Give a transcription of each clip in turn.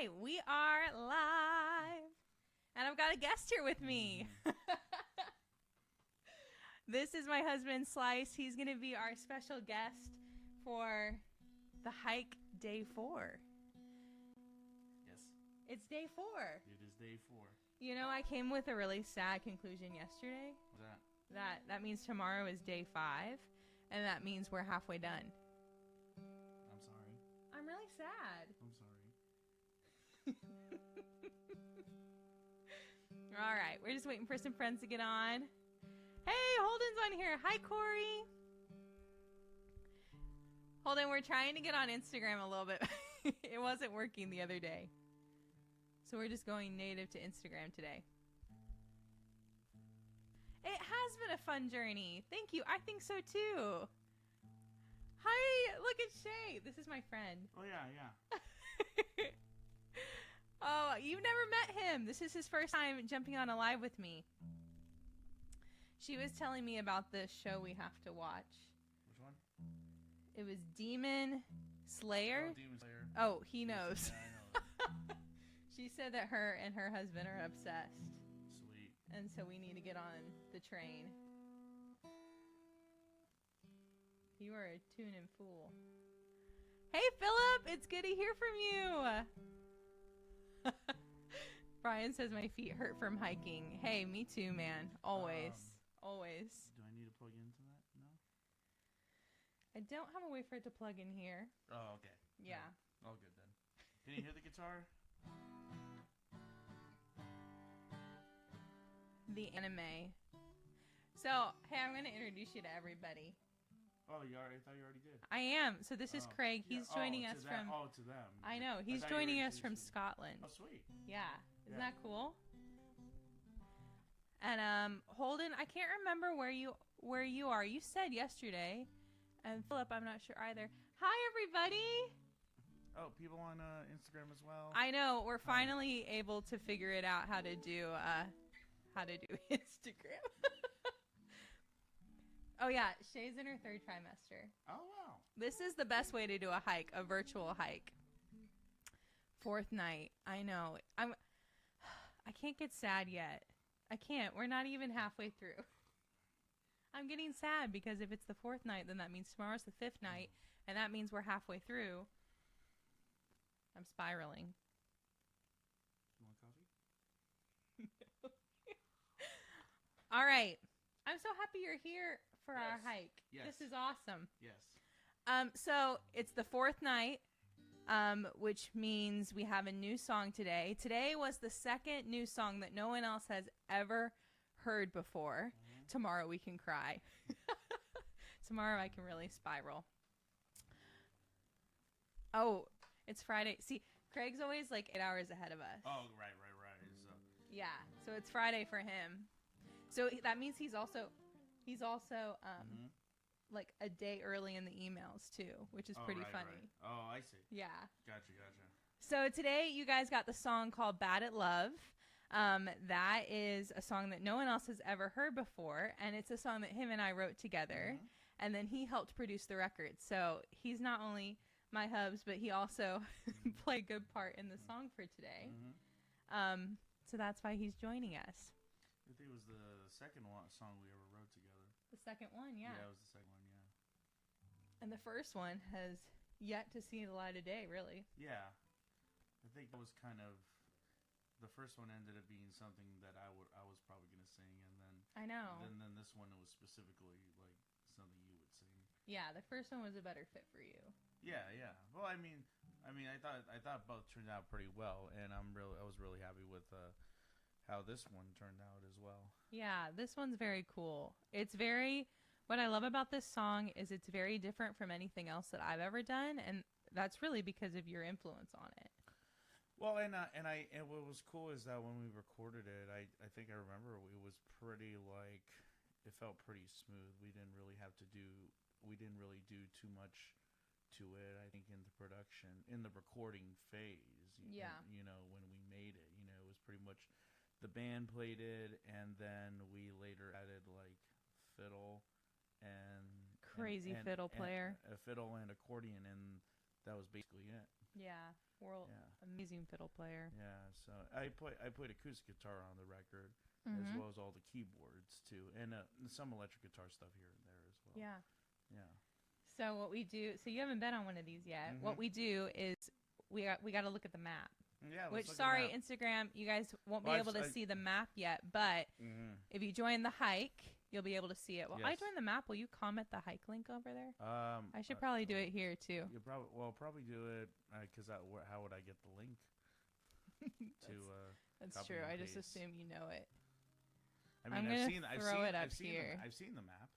right, we are live. And I've got a guest here with me. This is my husband, Slice. He's going to be our special guest for the hike day 4. Yes. It's day 4. It is day 4. You know, I came with a really sad conclusion yesterday. What's that? That means tomorrow is day 5, and that means we're halfway done. I'm sorry. I'm really sad. I'm sorry. All right, we're just waiting for some friends to get on. Hey, Holden's on here. Hi, Corey. Holden, we're trying to get on Instagram a little bit. It wasn't working the other day. So we're just going native to Instagram today. It has been a fun journey. Thank you. I think so too. Hi, look at Shay. This is my friend. Oh, yeah. Oh, you've never met him. This is his first time jumping on a live with me. She was telling me about the show we have to watch. Which one? It was Demon Slayer. Oh, Demon Slayer. Oh, he knows. Yeah, I know. She said that her and her husband are obsessed. Sweet. And so we need to get on the train. You are a tuning fool. Hey, Philip. It's good to hear from you. Brian says my feet hurt from hiking. Hey, me too, man. Always. Always. Do I need to plug into that? No? I don't have a way for it to plug in here. Oh, okay. Yeah. All good then. Can you hear the guitar? The anime. So, hey, I'm going to introduce you to everybody. Oh, I thought you already did. I am. So this is Craig. He's joining us from... Oh, to them. I know. He's joining us from Scotland. Oh, sweet. Yeah. Isn't that cool? And Holden, I can't remember where you are. You said yesterday. And Philip, I'm not sure either. Hi, everybody. Oh, people on Instagram as well. I know. We're finally able to figure it out how to do Instagram. Oh, yeah. Shay's in her 3rd trimester. Oh, wow. This is the best way to do a hike, a virtual hike. 4th night. I know. I can't get sad yet. I can't. We're not even halfway through. I'm getting sad because if it's the 4th night, then that means tomorrow's the 5th night, and that means we're halfway through. I'm spiraling. You want coffee? All right. I'm so happy you're here for our Yes. hike. Yes. This is awesome. Yes. So it's the 4th night, which means we have a new song today. Today was the 2nd new song that no one else has ever heard before. Mm-hmm. Tomorrow we can cry. Tomorrow I can really spiral. Oh, it's Friday. See, Craig's always like 8 hours ahead of us. Oh, right. So. Yeah, so it's Friday for him. So that means he's also like a day early in the emails too, which is pretty funny. Right. Oh, I see. Yeah. Gotcha. So today you guys got the song called Bad at Love. That is a song that no one else has ever heard before, and it's a song that him and I wrote together, and then he helped produce the record. So he's not only my hubs, but he also played a good part in the song for today. So that's why he's joining us. I think it was the second song we ever wrote together. The second one, yeah. Yeah, it was the second one, yeah. And the first one has yet to see the light of day, really. Yeah. I think that was kind of... The first one ended up being something that I was probably going to sing, and then... I know. Then this one was specifically, like, something you would sing. Yeah, the first one was a better fit for you. Yeah. Well, I mean, I thought both turned out pretty well, and I was really happy with how this one turned out as well. Yeah, this one's very cool. What I love about this song is it's very different from anything else that I've ever done, and that's really because of your influence on it. Well, and what was cool is that when we recorded it, I think I remember it was pretty like, it felt pretty smooth. We didn't really do too much to it. I think in the production, in the recording phase, you know, when we made it, you know, it was pretty much the band played it, and then we later added like fiddle and fiddle player, a fiddle and accordion, and that was basically it. Yeah, world amazing fiddle player. Yeah, so I played acoustic guitar on the record, as well as all the keyboards too, and some electric guitar stuff here and there as well. Yeah. Yeah. So what we do? So you haven't been on one of these yet. What we do is we got to look at the map. Yeah. Which, sorry, Instagram, you guys won't be able to see the map yet, but if you join the hike, you'll be able to see it. Well, I joined the map. Will you comment the hike link over there? I should probably do it here too. You probably do it because how would I get the link? That's true. I just assume you know it. I mean, I've seen the map,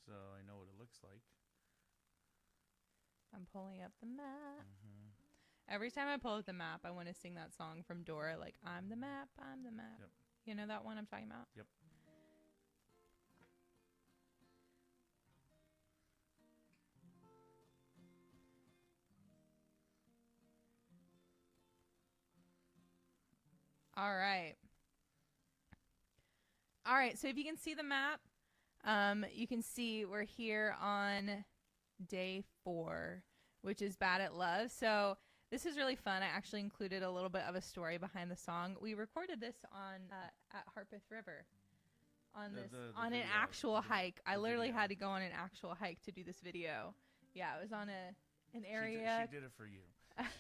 so I know what it looks like. I'm pulling up the map. Every time I pull up the map, I want to sing that song from Dora, like, I'm the map, I'm the map. Yep. You know that one I'm talking about? Yep. All right, so if you can see the map, you can see we're here on day 4, which is Bad at Love. So this is really fun. I actually included a little bit of a story behind the song. We recorded this on at Harpeth River on an actual hike. I literally had to go on an actual hike to do this video. Yeah, it was on an area. She did it for you.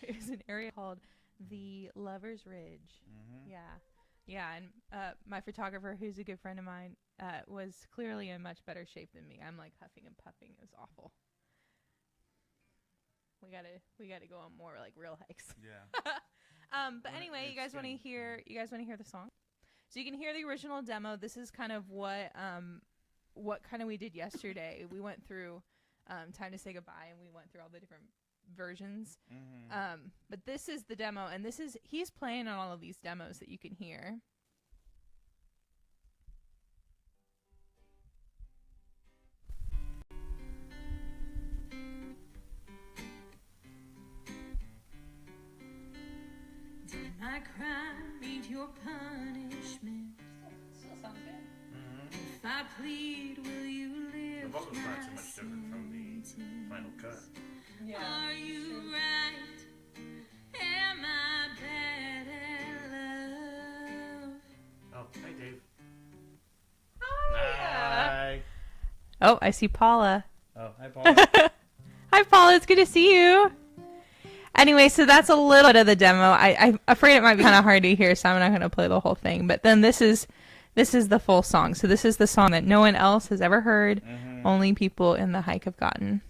It was an area called the Lover's Ridge. Yeah, and my photographer, who's a good friend of mine, was clearly in much better shape than me. I'm like huffing and puffing. It was awful. We gotta go on more like real hikes. Yeah. But anyway, you guys want to hear the song? So you can hear the original demo. This is kind of what kind of we did yesterday. We went through Time to Say Goodbye, and we went through all the different versions. But this is the demo, and he's playing on all of these demos that you can hear. Did my crime meet your punishment? Still sounds good. If I plead, will you live? The vocals not too much different from the final cut. Yeah. Are you right? Am I bad at love? Oh, hey, Dave. Hi. Oh, I see Paula. Oh, hi, Paula. Hi, Paula. It's good to see you. Anyway, so that's a little bit of the demo. I'm afraid it might be kind of hard to hear, so I'm not going to play the whole thing. But then this is the full song. So this is the song that no one else has ever heard. Only people in the hike have gotten.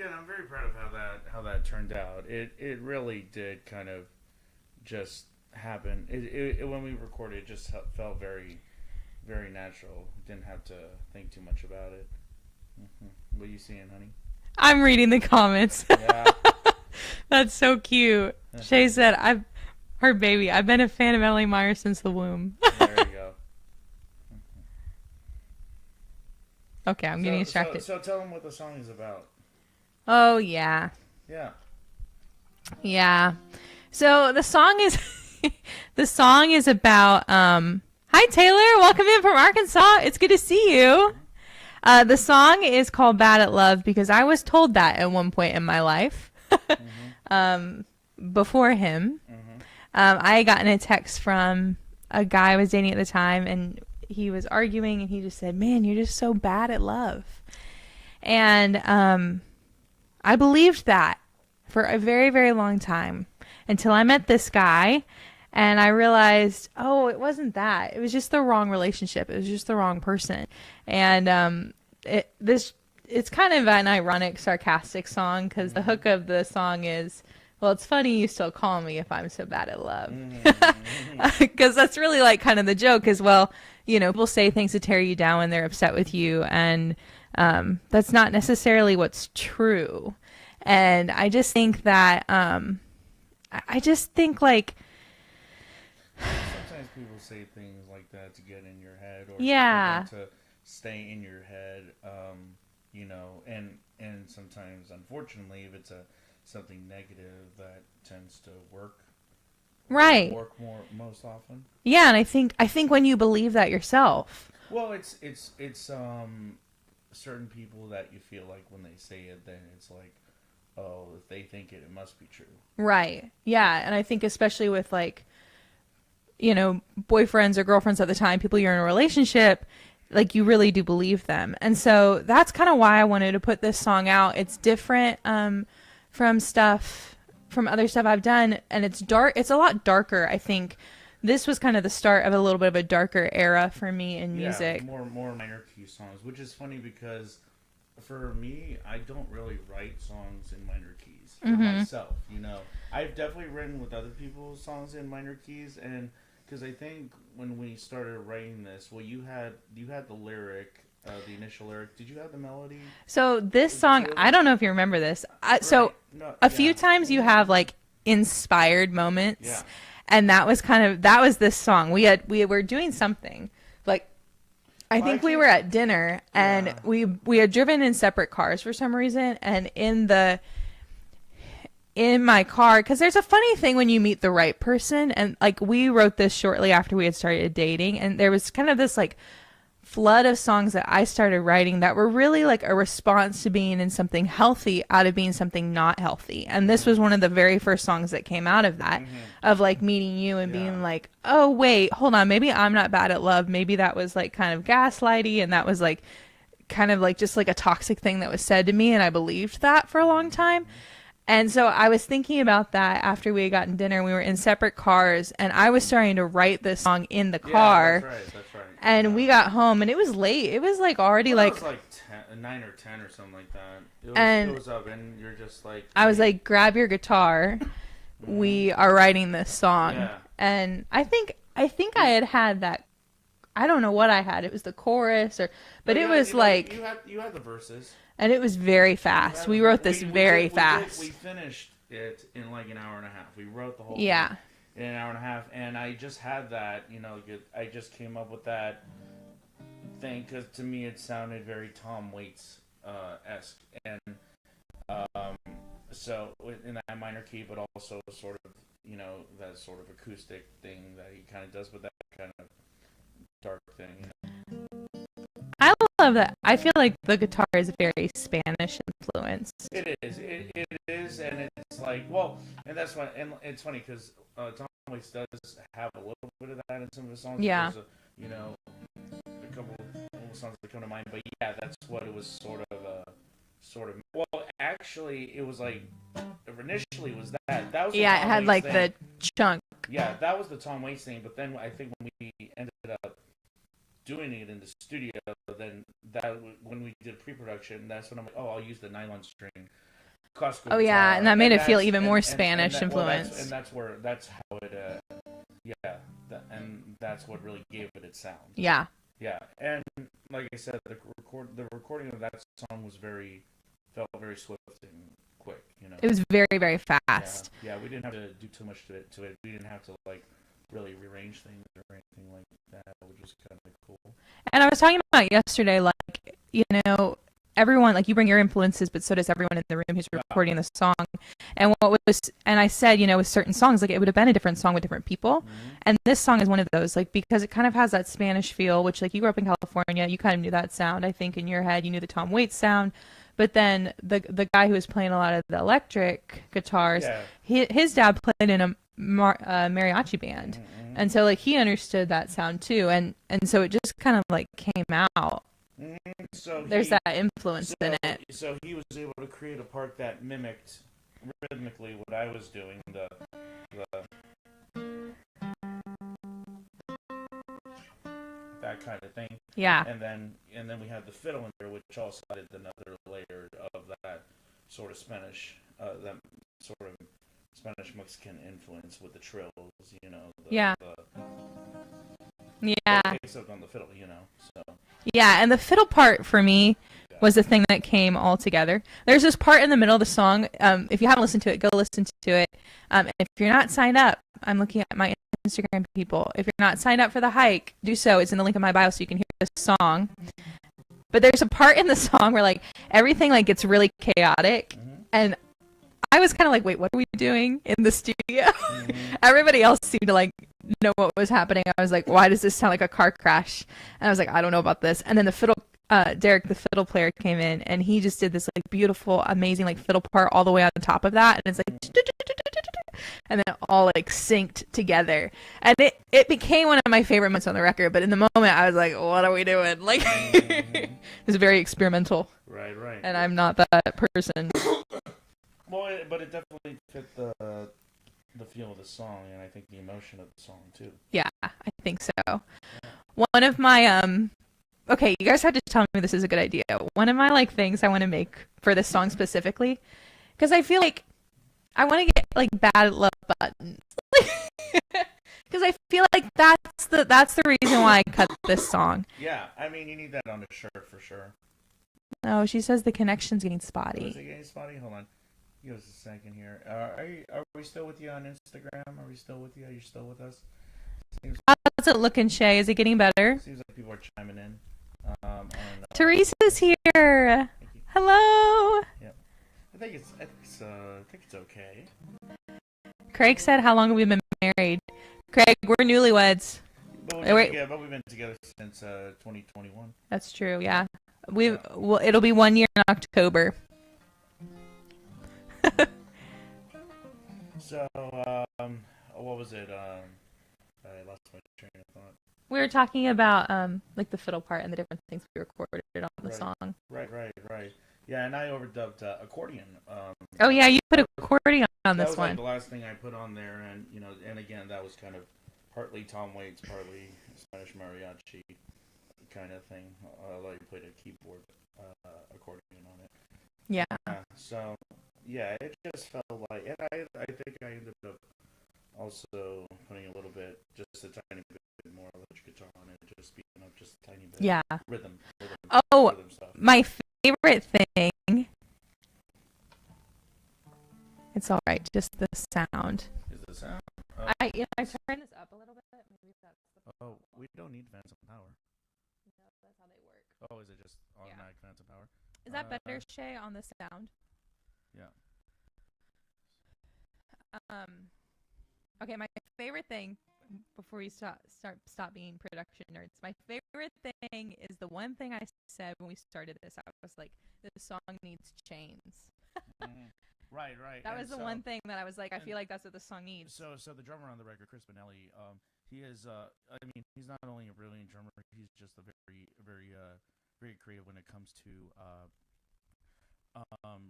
I'm very proud of how that turned out. It really did kind of just happen. When we recorded, it just felt very, very natural. Didn't have to think too much about it. What are you seeing, honey? I'm reading the comments. Yeah. That's so cute. Shay said, her baby, I've been a fan of Ellie Meyer since the womb. There you go. Okay, I'm getting distracted. So tell them what the song is about. Oh, yeah. Yeah. Yeah. So the song is about Hi, Taylor. Welcome in from Arkansas. It's good to see you. The song is called Bad at Love because I was told that at one point in my life before him. I had gotten a text from a guy I was dating at the time, and he was arguing, and he just said, man, you're just so bad at love. And I believed that for a very, very long time until I met this guy. And I realized, oh, it wasn't that. It was just the wrong relationship. It was just the wrong person. And it's kind of an ironic, sarcastic song because the hook of the song is, well, it's funny you still call me if I'm so bad at love. Because that's really like kind of the joke is, well, you know, people say things to tear you down when they're upset with you. And that's not necessarily what's true. And I just think that, I just think like, sometimes people say things like that to get in your head, or yeah, to stay in your head. You know, and sometimes, unfortunately, if it's something negative, that tends to work. Right. Work more most often. Yeah, and I think when you believe that yourself. Well, it's certain people that you feel like when they say it, then it's like, oh, if they think it, it must be true. Right. Yeah, and I think especially with like, you know, boyfriends or girlfriends at the time, people you're in a relationship, like you really do believe them. And so that's kind of why I wanted to put this song out. It's different from other stuff I've done, and it's dark. It's a lot darker. I think this was kind of the start of a little bit of a darker era for me in music. Yeah, more minor key songs, which is funny because for me, I don't really write songs in minor keys for myself. You know, I've definitely written with other people's songs in minor keys, and because I think when we started writing this, well, you had the lyric, the initial lyric. Did you have the melody? So this song, I don't know if you remember this. So a few times you have like inspired moments, and that was this song. We were doing something like. I think we were at dinner, and we had driven in separate cars for some reason, and in my car, because there's a funny thing when you meet the right person, and like we wrote this shortly after we had started dating, and there was kind of this like flood of songs that I started writing that were really like a response to being in something healthy out of being something not healthy. And this was one of the very first songs that came out of that, of like meeting you and being like, oh wait, hold on, maybe I'm not bad at love. Maybe that was like kind of gaslighty, and that was like kind of like just like a toxic thing that was said to me, and I believed that for a long time. And so I was thinking about that after we had gotten dinner. We were in separate cars, and I was starting to write this song in the car. That's right. And we got home, and it was late. It was like already like... It was like 9 or 10 or something like that. And it was up, and you're just like... I was like, grab your guitar. We are writing this song. Yeah. And I think I had that... I don't know what I had. It was the chorus, but it was like... You had the verses. And it was very fast. We wrote this very fast. We finished it in like an hour and a half. We wrote the whole thing in an hour and a half. And I just had that, you know, I just came up with that thing because to me it sounded very Tom Waits-esque. And so in that minor key, but also sort of, you know, that sort of acoustic thing that he kind of does with that kind of dark thing, you know. I love that. I feel like the guitar is very Spanish influenced. It is, and it's like, well, and that's why, and it's funny because Tom Waits does have a little bit of that in some of his songs. Yeah. There's you know, a couple of songs that come to mind, but yeah, that's what it was sort of. Well, actually, it was like initially was that was the Tom it had Waits like thing. the chunk. Yeah, that was the Tom Waits thing, but then I think when we ended up doing it in the studio, then when we did pre-production, that's when I'm like, oh, I'll use the nylon string classical guitar. Yeah, and that made it feel even more Spanish influence. And that's how it, and that's what really gave it its sound. Yeah. Yeah, and like I said, the recording of that song felt very swift and quick. You know, it was very, very fast. Yeah, we didn't have to do too much to it. We didn't have to like really rearrange things or anything like that, which was kind of cool. And I was talking about yesterday, like, you know, everyone, like, you bring your influences, but so does everyone in the room who's recording the song. And and I said, with certain songs, like, it would have been a different song with different people. And this song is one of those, like, because it kind of has that Spanish feel, which, like, you grew up in California, you kind of knew that sound. I think in your head, you knew the Tom Waits sound. But then the guy who was playing a lot of the electric guitars, his dad played in a mariachi band. And so, like, he understood that sound too. And so it just kind of, like, came out. So there's that influence in it. So he was able to create a part that mimicked rhythmically what I was doing. That kind of thing. Yeah. And then we had the fiddle in there, which also added another layer of that sort of Spanish, Spanish Mexican influence with the trills, except on the fiddle, So. Yeah, and the fiddle part for me was the thing that came all together. There's this part in the middle of the song. If you haven't listened to it, go listen to it. If you're not signed up, I'm looking at my Instagram people. If you're not signed up for the hike, do so. It's in the link in my bio so you can hear this song. But there's a part in the song where, like, everything, like, gets really chaotic. And I was kind of like, wait, what are we doing in the studio? Everybody else seemed to, like, know what was happening. I was like, why does this sound like a car crash? And I was like, I don't know about this. And then Derek, the fiddle player, came in, and he just did this, like, beautiful, amazing, like, fiddle part all the way on top of that. And it's like, and then it all, like, synced together. And it became one of my favorite moments on the record. But in the moment, I was like, what are we doing? Like, it was very experimental. Right. And I'm not that person. Well, but it definitely fit the feel of the song, and I think the emotion of the song too. Yeah, I think so. Yeah. One of my okay, you guys have to tell me this is a good idea. One of my, like, things I want to make for this song specifically, because I feel like I want to get, like, bad love buttons, because I feel like that's the reason why I cut this song. Yeah, I mean, you need that on a shirt for sure. Oh, she says the connection's getting spotty. Oh, is it getting spotty? Hold on. Give us a second here. Are we still with you on Instagram? Are we still with you? Are you still with us? How's it looking, Shay? Is it getting better? Seems like people are chiming in. Teresa's here. Hello. Yep. I think it's okay. Craig said, "How long have we been married?" Craig, we're newlyweds. But we've been together since 2021. That's true. Yeah. It'll be 1 year in October. So, what was it? I lost my train of thought. We were talking about like the fiddle part and the different things we recorded on the song. Right. Yeah, and I overdubbed accordion. Oh yeah, you put accordion on this one. That was like the last thing I put on there, and and again, that was kind of partly Tom Waits, partly Spanish mariachi kind of thing. Although you played a keyboard accordion on it. Yeah. So yeah, it just felt like, and I think I ended up also putting a little bit, just a tiny bit more electric guitar on it, just speeding up just a tiny bit. Yeah. Rhythm stuff. My favorite thing. It's all right, just the sound. Is the sound? I turn this up a little bit. Maybe that's the we don't need phantom power. No, that's how they work. Oh, is it just automatic phantom power? Is that better, Shay, on the sound? Yeah. Okay, my favorite thing before we stop being production nerds. My favorite thing is the one thing I said when we started this. I was like, this song needs chains. Right. That was the one thing that I was like, I feel like that's what the song needs. So the drummer on the record, Chris Benelli, he is, I mean, he's not only a brilliant drummer, he's just a very, very, very creative when it comes to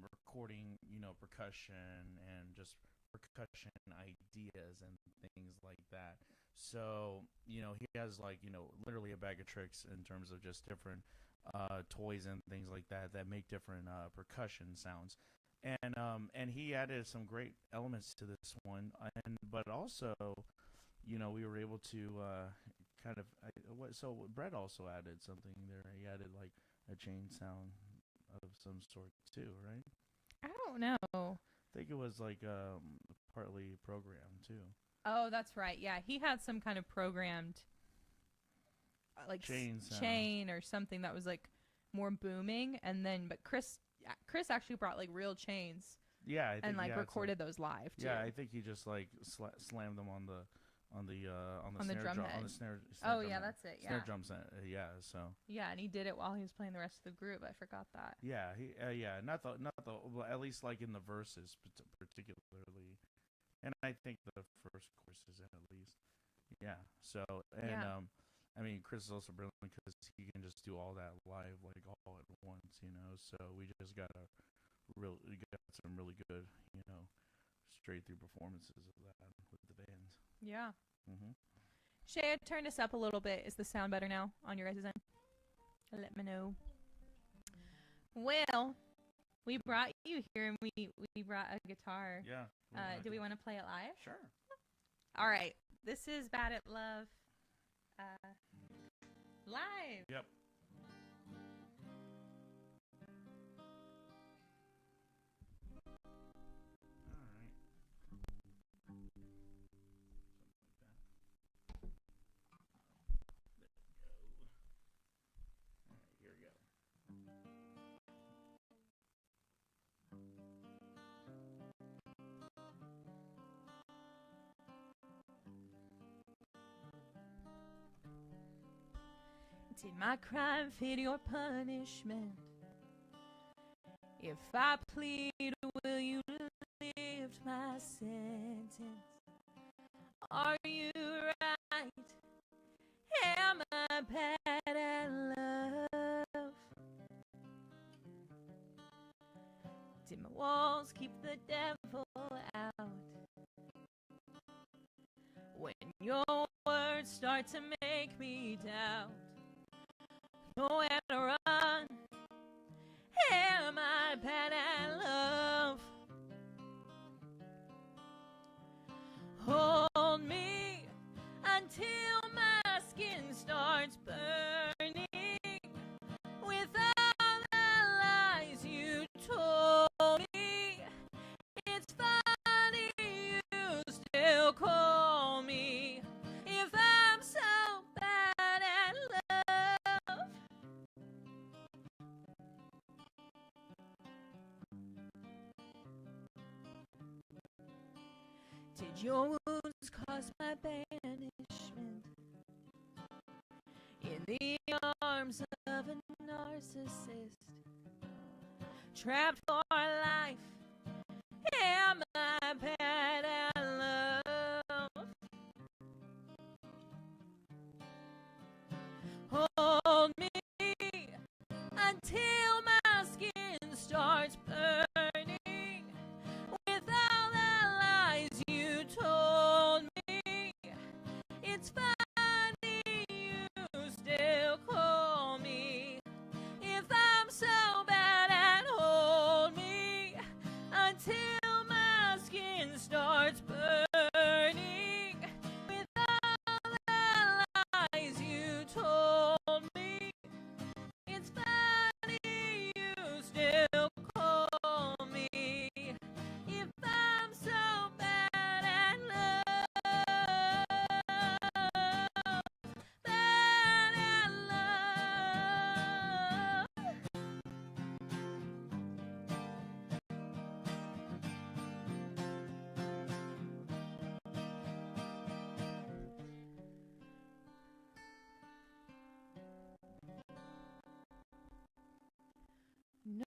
recording, percussion and just percussion ideas and things like that. So, he has literally a bag of tricks in terms of just different toys and things like that make different percussion sounds. And he added some great elements to this one, but also, we were able to so Brett also added something there. He added like a chain sound of some sort too, right? I don't know. I think it was like partly programmed too. Oh, that's right. Yeah, he had some kind of programmed like chain or something that was like more booming, and then but Chris actually brought like real chains Yeah, I think, and like yeah, recorded those live too. Yeah, I think he just like slammed them on the snare drum drum head. on the snare. Oh drum yeah, head. that's it. Snare Yeah. drums. Yeah. So. Yeah, and he did it while he was playing the rest of the group. I forgot that. Yeah, not the well, at least like in the verses particularly, and I think the first choruses at least. Yeah. So and Yeah. I mean, Chris is also brilliant because he can just do all that live like all at once, you know. So we just got some really good, you know, straight through performances of that with the bands. Yeah. Mm-hmm. Shay, turn this up a little bit. Is the sound better now on your guys' end? Let me know. Well, we brought you here, and we brought a guitar. Yeah. Do we want to play it live? Sure. All right. This is Bad at Love. Live. Yep. Did my crime fit your punishment? If I plead, will you lift my sentence? Are you right? Am I bad at love? Did my walls keep the devil out? When your words start to make me doubt, nowhere to run. Am I bad at love? Hold me until my skin starts burning with all the lies you told me. It's funny you still call me if I'm so bad at love. Did your wounds cause my banishment in the arms of a narcissist? Trapped for life, am I bad at love? Hold me until my skin starts burning with all the lies you told me. It's funny you still call me if I'm so bad at hold me until my skin starts burning with all the lies you told me. It's funny you still call me if I'm so bad at love. Bad at love.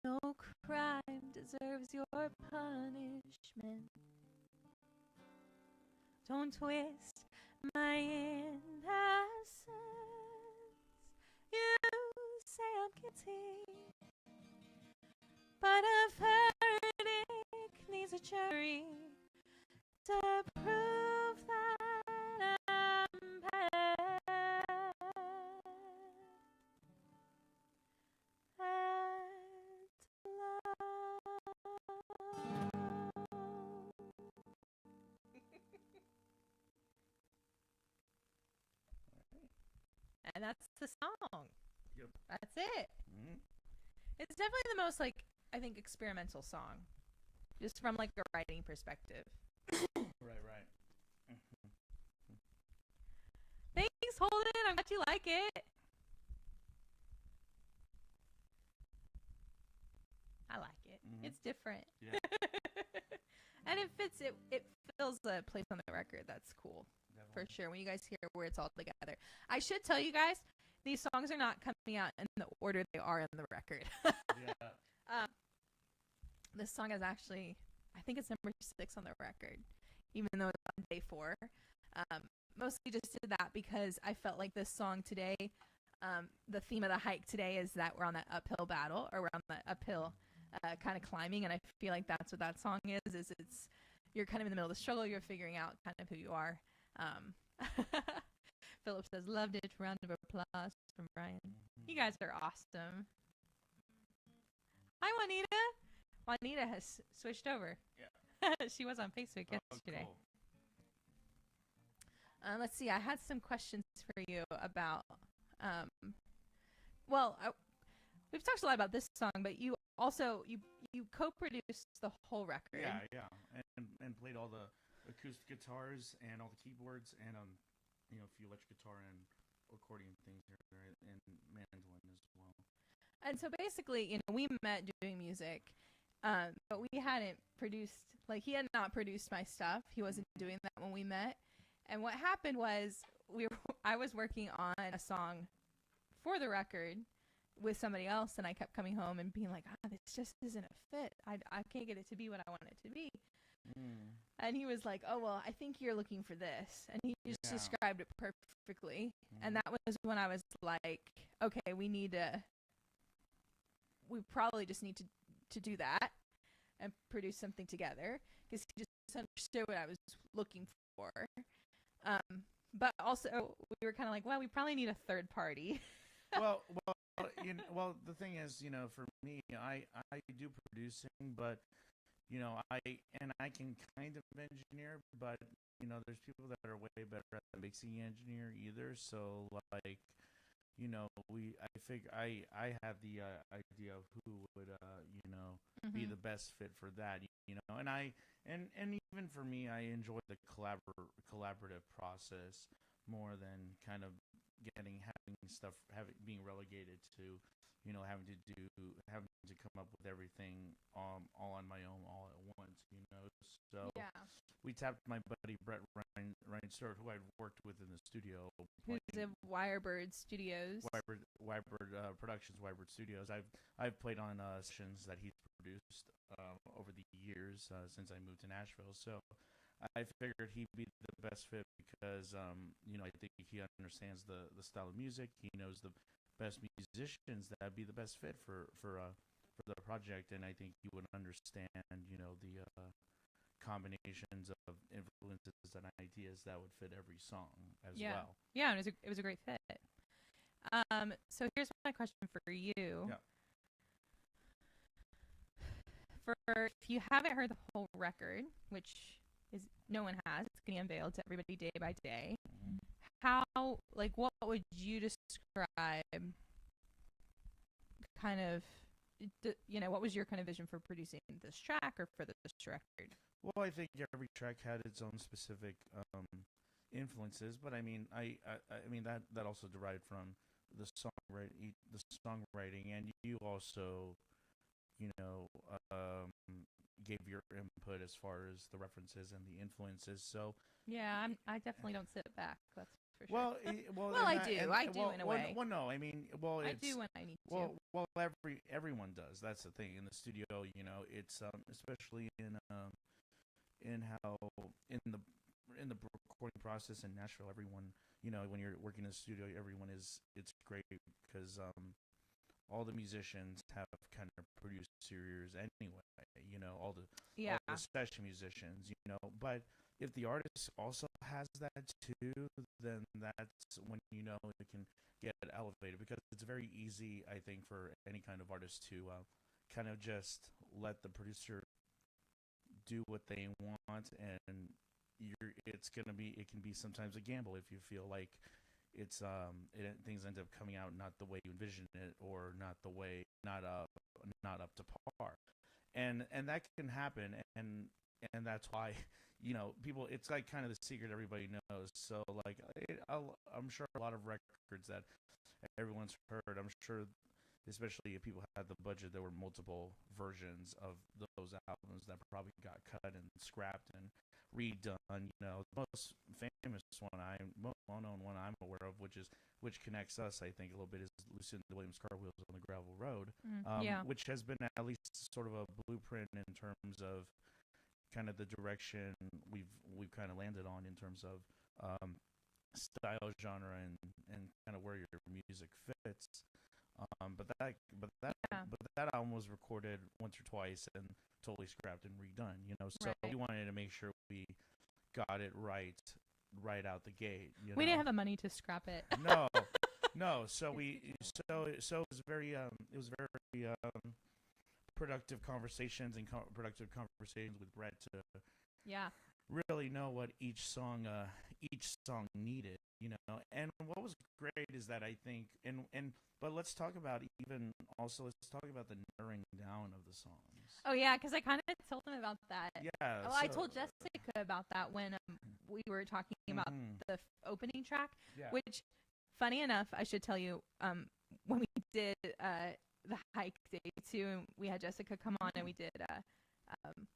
No crime deserves your punishment. Don't twist my innocence. You say I'm guilty, but a verdict needs a jury to prove that I'm bad at love. And that's the song. Yep. That's it. Mm-hmm. It's definitely the most, like, I think, experimental song. Just from, like, a writing perspective. Right. Thanks, Holden. I'm glad you like it. Mhm. It's different. Yeah. And it fits. It fills a place on the record. That's cool. For Definitely. sure. When you guys hear where it's all together. I should tell you guys, these songs are not coming out in the order they are in the record. Yeah. um, this song is actually, I think it's number 6 on the record, even though it's on day 4. Mostly just did that because I felt like this song today, the theme of the hike today is that we're on that uphill battle, or we're on the uphill kind of climbing, and I feel like that's what that song is it's you're kind of in the middle of the struggle, you're figuring out kind of who you are. Philip says, loved it, round of applause from Brian. You guys are awesome. Hi, Juanita. Juanita has switched over. Yeah. She was on Facebook yesterday. Cool. Let's see. I had some questions for you about. We've talked a lot about this song, but you also you co-produced the whole record. Yeah, and played all the acoustic guitars and all the keyboards and a few electric guitar and accordion things here and mandolin as well. And so basically, we met doing music, but we hadn't produced. Like, he had not produced my stuff. He wasn't doing that when we met. And what happened was I was working on a song for the record with somebody else, and I kept coming home and being like, this just isn't a fit. I can't get it to be what I want it to be. And he was like, oh, well, I think you're looking for this. And he just described it perfectly. And that was when I was like, okay, we probably just need to do that and produce something together, because he just understood what I was looking for. But also we were kind of like, well, we probably need a third party. well, the thing is, for me, I do producing, but I can kind of engineer, but there's people that are way better at mixing engineer either. So like, I figure I have the idea of who would be the best fit for that, and even for me, I enjoy the collaborative process more than kind of being relegated to having to come up with everything all on my own all at once. So Yeah. we tapped my buddy Brett Reinstert, who I'd worked with in the studio. Who's of Wirebird Studios. Wirebird Productions, Wirebird Studios. I've played on sessions that he's produced over the years since I moved to Nashville. So I figured he'd be the best fit because I think he understands the style of music. He knows the best musicians that'd be the best fit for the project, and I think he would understand the combinations of influences and ideas that would fit every song as well. Yeah, and it was a great fit. So here's my question for you. Yeah. For if you haven't heard the whole record, which is no one has, it's gonna be unveiled to everybody day by day. What would you describe? Kind of, what was your kind of vision for producing this track or for this record? Well, I think every track had its own specific influences, but I mean that also derived from the songwriting, and you also gave your input as far as the references and the influences. So yeah, I definitely don't sit back. That's for sure. Well, I do in a way. Well, no, I mean, I do when I need to. Well, everyone does. That's the thing in the studio. It's especially in how in the recording process in Nashville, everyone, when you're working in the studio, it's great because all the musicians have kind of producers anyway, all the session musicians, but if the artist also has that too, then that's when it can get elevated, because it's very easy, I think, for any kind of artist to kind of just let the producer do what they want, and it can be sometimes a gamble if you feel like things end up coming out not the way you envisioned it, or not up to par, and that can happen, and that's why people, it's like kind of the secret everybody knows. So like I'm sure a lot of records that everyone's heard, I'm sure especially if people had the budget, there were multiple versions of those albums that probably got cut and scrapped and redone. The most famous one, most well-known one I'm aware of, which connects us, I think, a little bit, is Lucinda Williams' Car Wheels on the Gravel Road, which has been at least sort of a blueprint in terms of kind of the direction we've kind of landed on in terms of style, genre, and kind of where your music fits. But that album was recorded once or twice and totally scrapped and redone. So we wanted to make sure we got it right out the gate. We didn't have the money to scrap it. No. So it was very productive conversations with Brett to really know what each song needed. And what was great is that I think but let's talk about the narrowing down of the songs. Oh yeah, because I kind of told them about that. Yeah. I told Jessica about that when we were talking about the opening track. Yeah. Which, funny enough, I should tell you, when we did the Hike Day 2, and we had Jessica come on, and we did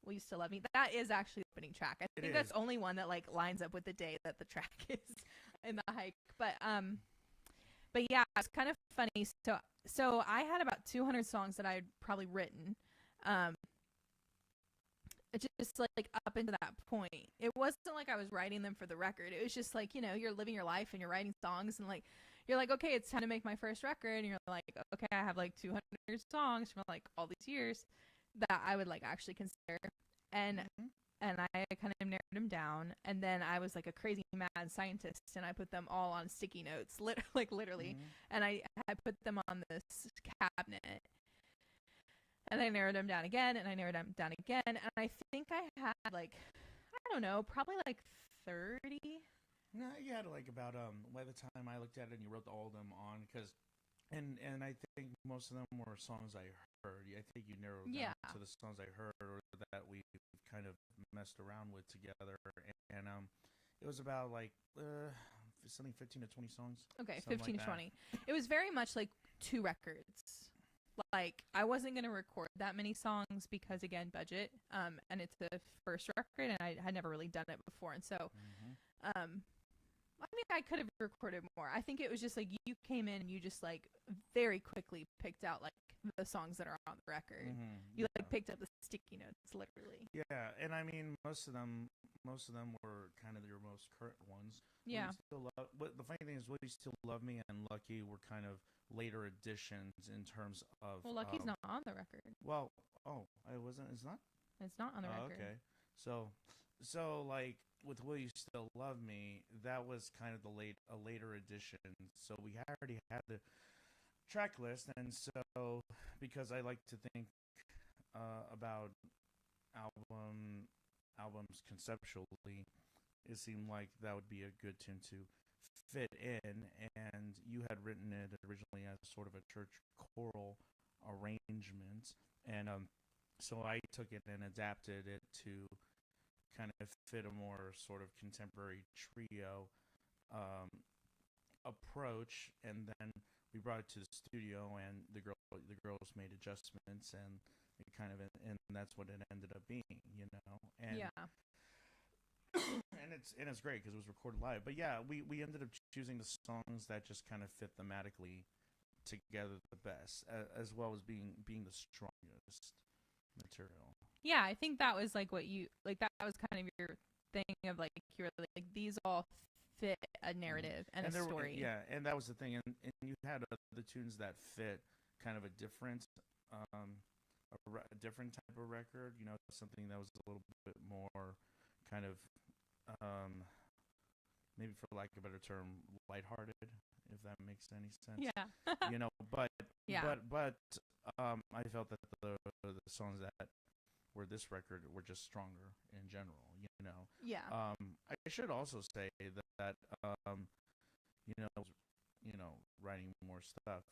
Will You Still Love Me? That is actually the opening track. I think that's the only one that lines up with the day that the track is in the hike. But yeah, it's kind of funny. So I had about 200 songs that I had probably written. Just up into that point. It wasn't like I was writing them for the record. It was just you're living your life and you're writing songs, and you're like, okay, it's time to make my first record, and you're like, okay, I have 200 songs from all these years that I would actually consider, and I kind of narrowed them down, and then I was a crazy mad scientist, and I put them all on sticky notes, literally, and I put them on this cabinet, and I narrowed them down again, and I narrowed them down again, and I think I had I don't know, probably 30. No, you had about by the time I looked at it and you wrote all of them on, because and I think most of them were songs I heard. I think you narrowed down to the songs I heard or that we've kind of messed around with together, and it was about something 15 to 20 songs. Okay, 15 to 20. It was very much 2 records. I wasn't going to record that many songs because, again, budget, and it's the first record, and I had never really done it before, and so I could have recorded more. I think it was just you came in and you just very quickly picked out the songs that are on the record. You picked up the sticky notes, literally. Yeah, and I mean most of them were kind of your most current ones. Yeah. But the funny thing is, Will You Still Love Me and Lucky were kind of later additions in terms of. Well, Lucky's not on the record. Well, it wasn't. It's not. It's not on the record. Okay, so with Will You Still Love Me, that was kind of a later addition. So we already had the track list, and so because I like to think about albums conceptually, it seemed like that would be a good tune to fit in. And you had written it originally as sort of a church choral arrangement, and so I took it and adapted it to kind of fit a more sort of contemporary trio approach, and then we brought it to the studio, and the girls made adjustments, and it kind of, and that's what it ended up being, and and it's great because it was recorded live. But yeah, we ended up choosing the songs that just kind of fit thematically together the best, as well as being the strongest material. Yeah, I think that was what you that was kind of your thing of you were these all fit a narrative and a story. Yeah, and that was the thing, and you had the tunes that fit kind of a different different type of record, something that was a little bit more kind of maybe, for lack of a better term, lighthearted, if that makes any sense. Yeah. But I felt that the songs that were this record were just stronger in general, Yeah. I should also say that writing more stuff,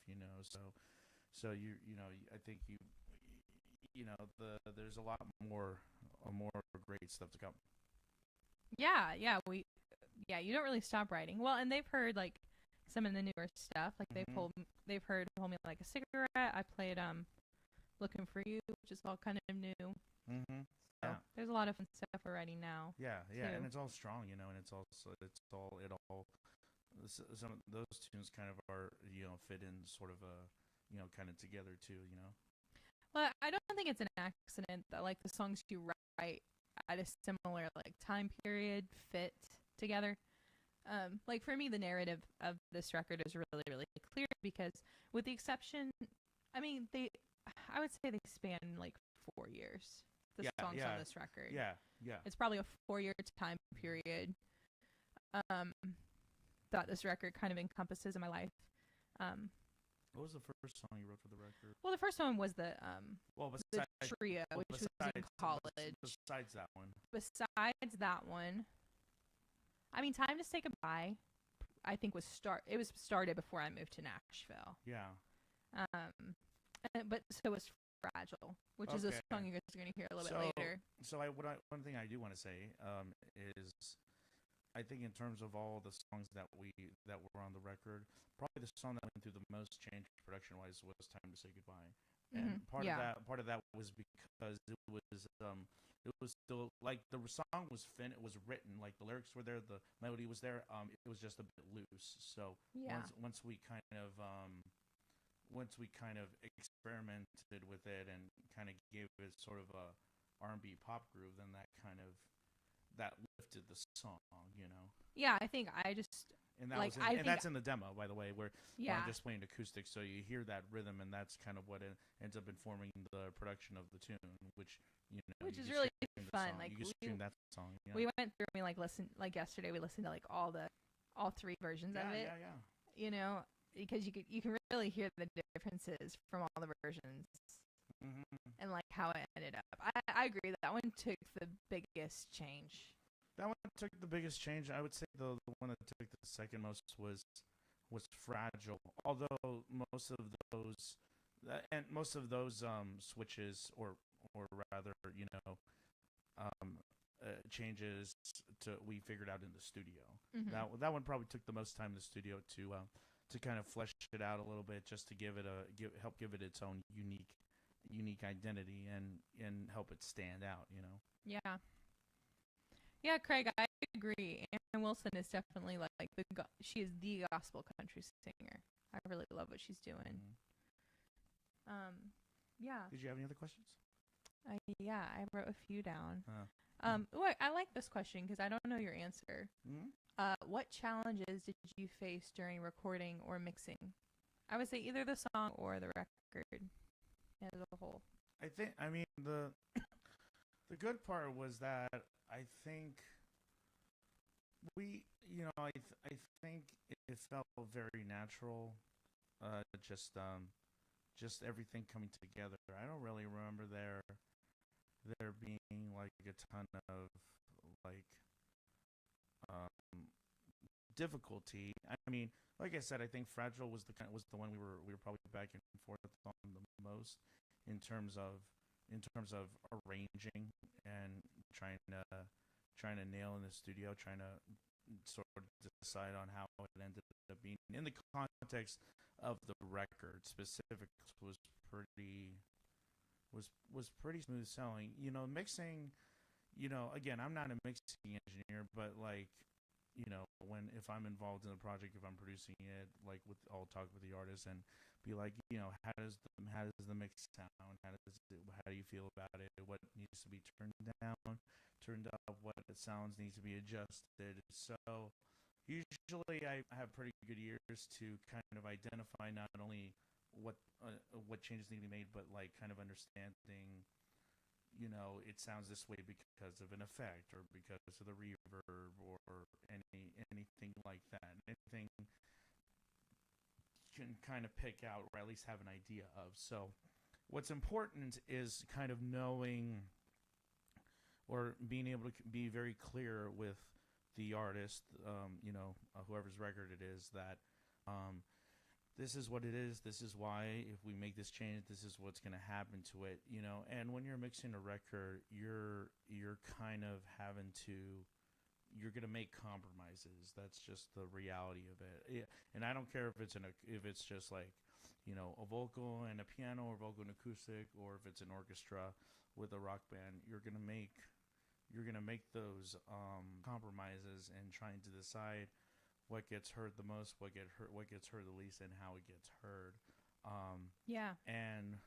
so I think there's a lot more great stuff to come. Yeah, you don't really stop writing. Well, and they've heard some of the newer stuff. Like they've told me like a cigarette. I played Looking for You, which is all kind of new. Mm-hmm. So there's a lot of fun stuff already now. Yeah, too. and it's all strong, and it's all some of those tunes kind of are fit in sort of a kind of together too. Well, I don't think it's an accident that like the songs you write at a similar like time period fit together. Like for me, the narrative of this record is really, really clear because, with the exception, I mean, I would say they span like 4 years. The songs on this record. Yeah. It's probably a 4-year time period that this record kind of encompasses in my life. What was the first song you wrote for the record? Well, the first one was the trio, which was in college. Besides that one, I mean, Time to Say Goodbye, I think was started before I moved to Nashville. Yeah. But so was Fragile, which is a song you guys are going to hear a little bit later. So one thing I do want to say is, I think in terms of all the songs that were on the record, probably the song that went through the most change production wise was Time to Say Goodbye. And part of that was because it was still like the song was it was written, like the lyrics were there, the melody was there. It was just a bit loose. So once we kind of experimented with it and kind of gave it sort of a R&B pop groove, then that lifted the song, Yeah, I think I just and that like was that's in the demo, by the way, where I'm just playing acoustic, so you hear that rhythm, and that's kind of what it ends up informing the production of the tune, which is really fun. Like you can stream that song. We went through and we yesterday we listened to like all 3 versions of it. Yeah. Because you can really hear the differences from all the versions. And like how it ended up. I agree that one took the biggest change. That one took the biggest change. I would say the one that took the second most was Fragile. Although most of those switches or rather changes we figured out in the studio. That one probably took the most time in the studio to kind of flesh it out a little bit, just to help give it its own unique identity and help it stand out. Yeah, Craig, I agree. Ann Wilson is definitely like she is the gospel country singer. I really love what she's doing. Yeah. Did you have any other questions? I wrote a few down. I like this question because I don't know your answer. What challenges did you face during recording or mixing? I would say either the song or the record as a whole. I mean the good part was that I think I think it felt very natural. Just everything coming together. I don't really remember there being like a ton of like difficulty. I mean, like I said, I think Fragile was the one we were probably back and forth on the most in terms of arranging and trying to nail in the studio, trying to sort of decide on how it ended up being in the context of the record. Specifics was pretty smooth sailing. Mixing. Again, I'm not a mixing engineer, but like, if I'm involved in the project, if I'm producing it, like I'll talk with the artist and be like, how does the mix sound? How do you feel about it? What needs to be turned down, turned up? What sounds needs to be adjusted? So usually I have pretty good ears to kind of identify not only what changes need to be made, but like kind of understanding, it sounds this way because of an effect or because of the reverb or anything like that. Anything you can kind of pick out or at least have an idea of. So what's important is kind of knowing or being able to be very clear with the artist, whoever's record it is, that this is what it is. This is why if we make this change, this is what's going to happen to it, And when you're mixing a record, you're kind of having to, you're gonna make compromises. That's just the reality of it. And I don't care if it's just like, a vocal and a piano, or vocal and acoustic, or if it's an orchestra with a rock band. You're gonna make those compromises and trying to decide what gets heard the most, what gets heard the least, and how it gets heard. Yeah. And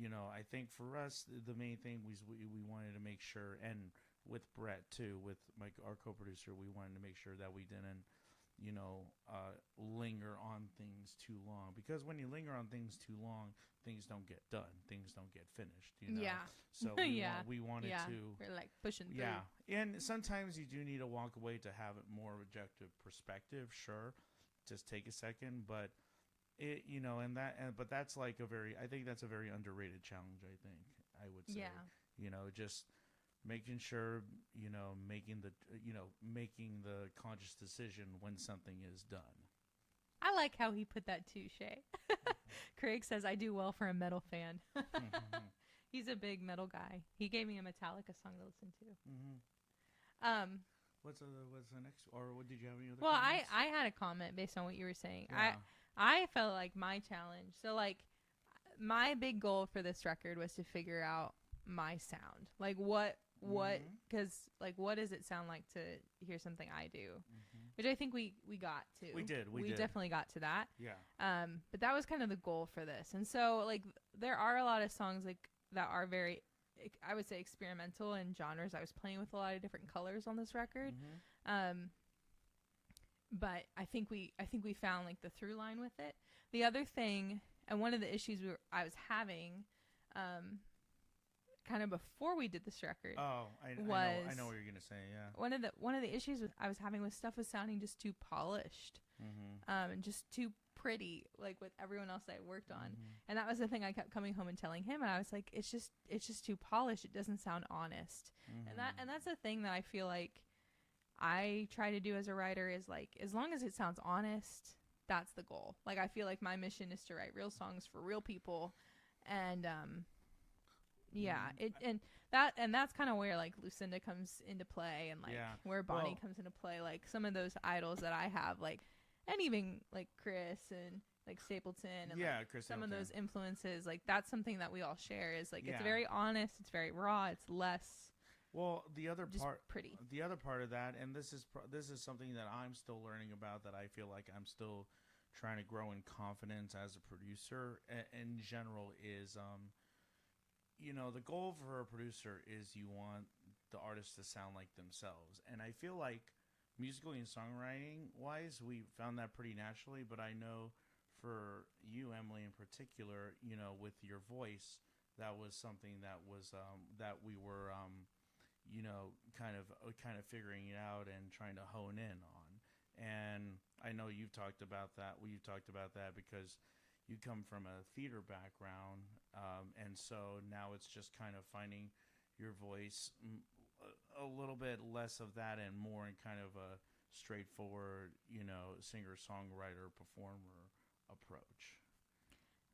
I think for us, the main thing we wanted to make sure, and with Brett too, with our co-producer, we wanted to make sure that we didn't, linger on things too long, because when you linger on things too long, things don't get done, things don't get finished. Yeah. So we wanted to. We're like pushing through. Yeah, and sometimes you do need to walk away to have a more objective perspective. Sure, just take a second, but but that's like I think that's a very underrated challenge. I would say. Yeah. Just making sure, making the conscious decision when something is done. I like how he put that too, Shay. Craig says, I do well for a metal fan. He's a big metal guy. He gave me a Metallica song to listen to. What's the next, or what did you have any other Well, comments? I had a comment based on what you were saying. Yeah. I felt like my challenge, so like my big goal for this record was to figure out my sound. Like what because like what does it sound like to hear something I do, which I think we got to. We did. Definitely got to that. Yeah. But that was kind of the goal for this. And so like there are a lot of songs like that are very, I would say, experimental in genres. I was playing with a lot of different colors on this record. But I think we found like the through line with it. The other thing, and one of the issues I was having kind of before we did this record. Oh, I know what you're gonna say. Yeah. One of the issues I was having with stuff was sounding just too polished, and just too pretty, like with everyone else I worked on. And that was the thing I kept coming home and telling him, and I was like, it's just too polished. It doesn't sound honest. And that's the thing that I feel like I try to do as a writer is like, as long as it sounds honest, that's the goal. Like I feel like my mission is to write real songs for real people, and that's kind of where like Lucinda comes into play, and like where Bonnie comes into play, like some of those idols that I have, like, and even like Chris and like Stapleton, and like Chris some Stapleton. of those influences, like that's something that we all share, is like it's very honest, it's very raw, it's less the other just part pretty. The other part of that, and this is something that I'm still learning about, that I feel like I'm still trying to grow in confidence as a producer in general, is the goal for a producer is you want the artist to sound like themselves. And I feel like musically and songwriting wise, we found that pretty naturally. But I know for you, Emily, in particular, with your voice, that was something that was that we were kind of figuring it out and trying to hone in on. And I know you've talked about that. We've talked about that because you come from a theater background, and so now it's just kind of finding your voice, a little bit less of that and more in kind of a straightforward, singer-songwriter performer approach.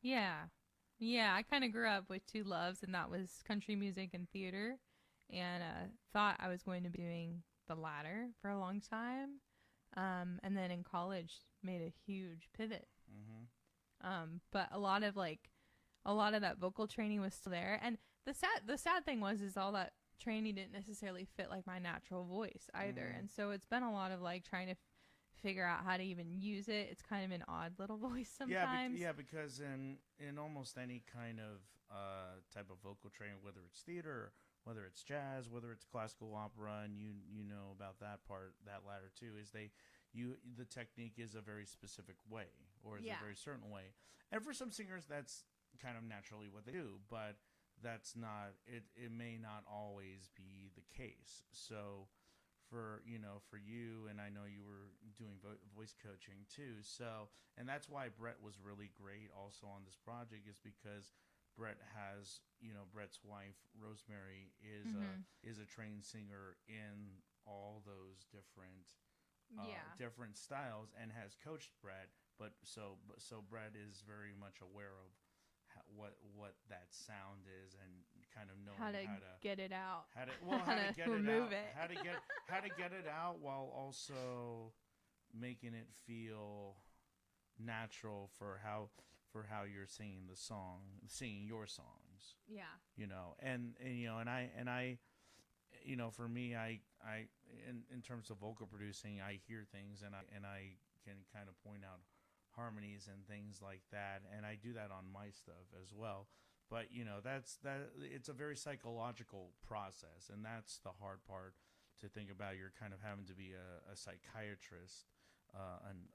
Yeah, I kind of grew up with two loves, and that was country music and theater, and thought I was going to be doing the latter for a long time, and then in college made a huge pivot. But a lot of that vocal training was still there, and the sad thing was all that training didn't necessarily fit like my natural voice either, and so it's been a lot of like trying to figure out how to even use it. It's kind of an odd little voice sometimes. Because in almost any kind of type of vocal training, whether it's theater, whether it's jazz, whether it's classical opera, and you know about that part, that latter too, is the technique is a very specific way, or is a very certain way. And for some singers, that's kind of naturally what they do, but that's not, it may not always be the case. So for you, and I know you were doing voice coaching too. So, and that's why Brett was really great also on this project, is because Brett has, Brett's wife, Rosemary, is a trained singer in all those different styles, and has coached Brett. But so Brett is very much aware of what that sound is, and kind of knowing how to get it out. how to get remove it out, how to get it out while also making it feel natural for how you're singing your songs. Yeah. And I for me, I in terms of vocal producing, I hear things and I can kind of point out harmonies and things like that, and I do that on my stuff as well. But it's a very psychological process, and that's the hard part to think about. You're kind of having to be a psychiatrist, an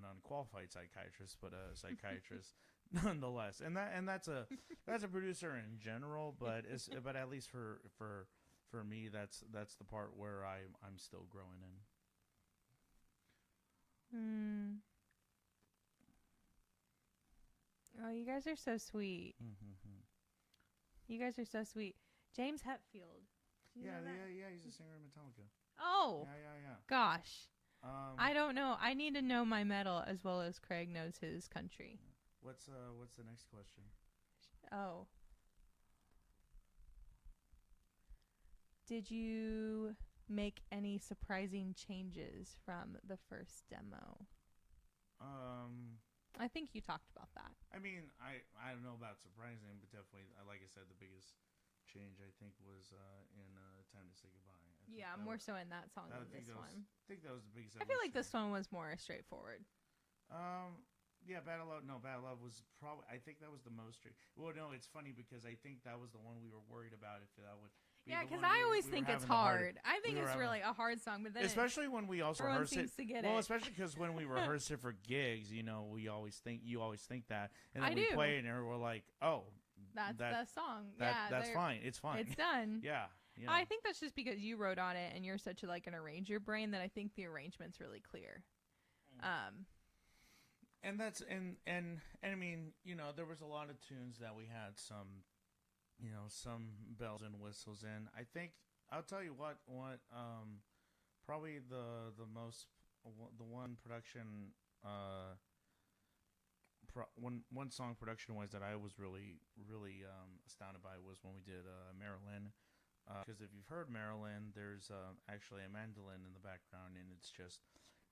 unqualified psychiatrist, but a psychiatrist nonetheless. And that's a producer in general, but at least for me, that's the part where I'm still growing in. Oh, you guys are so sweet. Mm-hmm. You guys are so sweet. James Hetfield. Yeah, he's a singer in Metallica. Oh. Yeah. Gosh. I don't know. I need to know my metal as well as Craig knows his country. What's the next question? Oh. Did you make any surprising changes from the first demo? I think you talked about that. I mean, I don't know about surprising, but definitely, like I said, the biggest change I think was in "Time to Say Goodbye." Yeah, more so in that song than this one. I think that was the biggest. I feel like this one was more straightforward. Yeah, Bad Love was probably. I think that was the most straight. Well, no, it's funny because I think that was the one we were worried about if that would. Yeah, because I always think it's hard. I think it's really a hard song, but then especially when we also rehearse it. Well, especially because when we rehearse it for gigs, you always think that, and then I we do. play it, and we're like, oh, that's the song. That's fine. It's fine. It's done. Yeah. I think that's just because you wrote on it, and you're such an arranger brain that I think the arrangement's really clear. And that's and I mean, there was a lot of tunes that we had some bells and whistles in. I think I'll tell you what probably the one production one song production wise that I was really astounded by was when we did Marilyn, because if you've heard Marilyn, there's actually a mandolin in the background, and it's just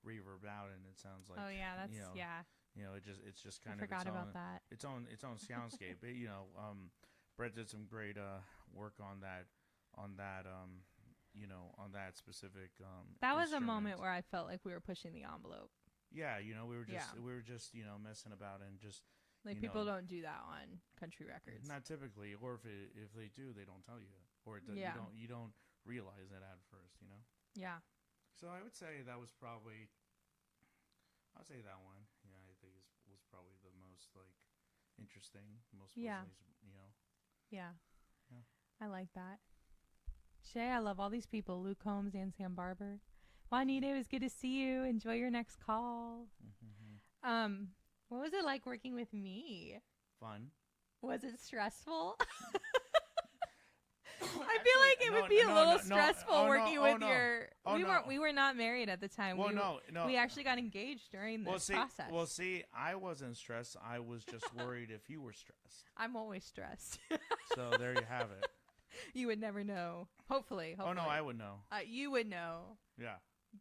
reverb out, and it sounds like it's just kind of forgot about that. Its own soundscape. Brett did some great work on that specific. That was a moment where I felt like we were pushing the envelope. Yeah, we were just messing about and just people don't do that on country records. Not typically, or if they do, they don't tell you, or you don't realize it at first. Yeah. So I would say that was probably. I'll say that one. Yeah, I think was probably the most interesting, most Yeah. Yeah. I like that. Shay, I love all these people. Luke Holmes and Sam Barber. Juanita, it was good to see you. Enjoy your next call. Mm-hmm. What was it like working with me? Fun. Was it stressful? I feel like it would be a little stressful working with your. We were not married at the time. Well, we actually got engaged during this process. Well, see, I wasn't stressed. I was just worried if you were stressed. I'm always stressed. So there you have it. You would never know. Hopefully. Oh no, I would know. You would know. Yeah.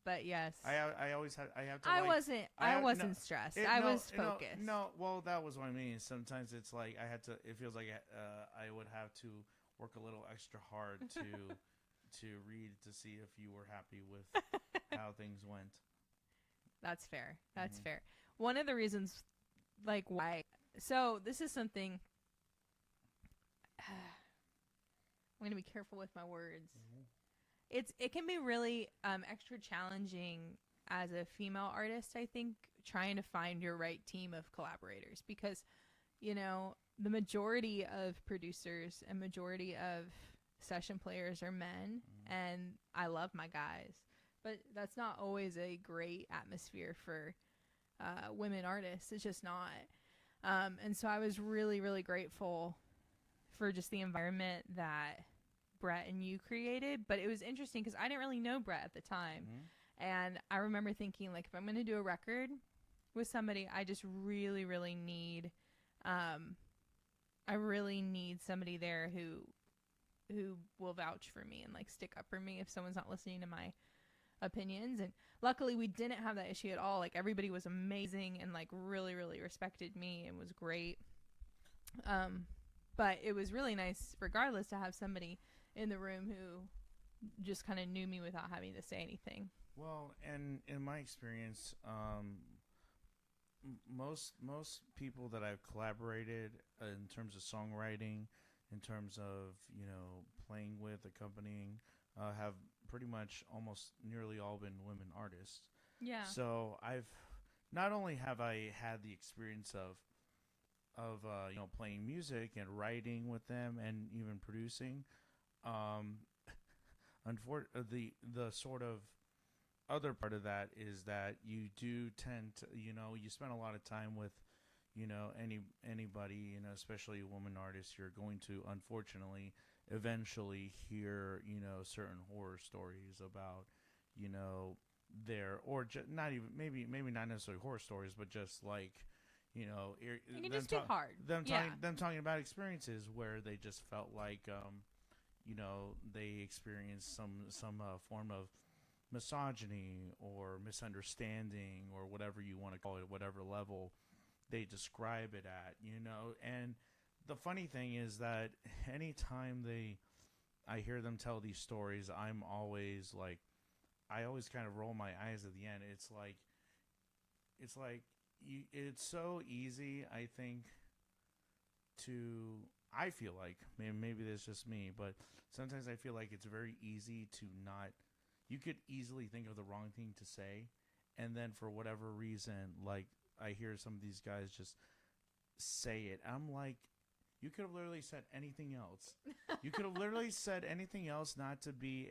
But yes. I always had. I have to. I wasn't stressed. I was focused. Well, that was what I mean. Sometimes it's like I had to. It feels like I would have to work a little extra hard to read to see if you were happy with how things went. That's fair. That's fair. One of the reasons, why. So this is something. I'm going to be careful with my words. Mm-hmm. It can be really extra challenging as a female artist, I think, trying to find your right team of collaborators, because, the majority of producers and majority of session players are men, and I love my guys, but that's not always a great atmosphere for women artists. It's just not. And so I was really, really grateful for just the environment that Brett and you created. But it was interesting because I didn't really know Brett at the time. Mm-hmm. And I remember thinking, if I'm going to do a record with somebody, I just really, really need I really need somebody there who will vouch for me and like stick up for me if someone's not listening to my opinions. And luckily we didn't have that issue at all. Like everybody was amazing and like really, really respected me and was great. But it was really nice regardless to have somebody in the room who just kind of knew me without having to say anything. Well, and in my experience, most people that I've collaborated in terms of songwriting, in terms of playing with, accompanying, have pretty much almost nearly all been women artists. Yeah. So I've not only have I had the experience of playing music and writing with them and even producing, the sort of other part of that is that you do tend to, you spend a lot of time with, anybody, especially a woman artist. You're going to, unfortunately, eventually hear, certain horror stories about, not even, maybe not necessarily horror stories, but just like, it can just be hard. Them talking about experiences where they just felt like, they experienced some form of misogyny or misunderstanding or whatever you want to call it, whatever level they describe it at, And the funny thing is that anytime I hear them tell these stories, I'm always like, I always kind of roll my eyes at the end. It's like it's so easy, I think, I feel like, maybe that's just me, but sometimes I feel like it's very easy to not, you could easily think of the wrong thing to say, and then for whatever reason, like, I hear some of these guys just say it. I'm like, you could have literally said anything else. You could have literally said anything else, not to be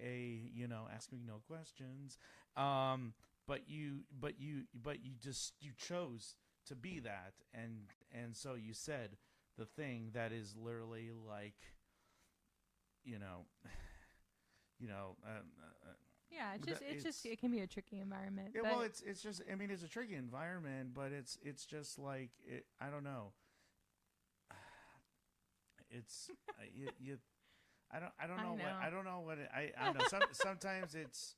ask me no questions. But you chose to be that, and so you said the thing that is literally like, yeah, it can be a tricky environment. Yeah, well, it's just, I mean, it's a tricky environment, but it's just like, I don't know. It's I don't know what I don't know. Sometimes it's,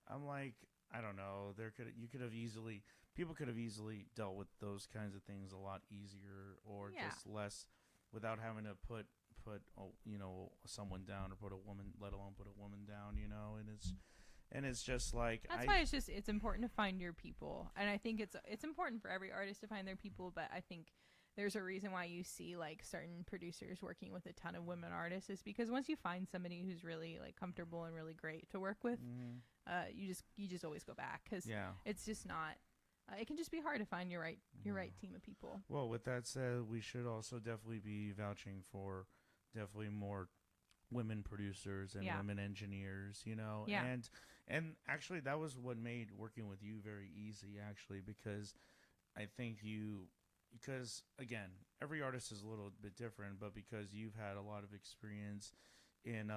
I'm like, I don't know. People could have easily dealt with those kinds of things a lot easier, or just less, without having to put someone down, or put a woman, let alone put a woman down, and it's just like, that's why it's important to find your people. And I think it's important for every artist to find their people, but I think there's a reason why you see like certain producers working with a ton of women artists, is because once you find somebody who's really like comfortable and really great to work with, you just always go back, because it's just not. It can just be hard to find your right team of people. Well, with that said, we should also definitely be vouching for definitely more women producers and women engineers, and actually that was what made working with you very easy, actually, because I think because again, every artist is a little bit different, but because you've had a lot of experience in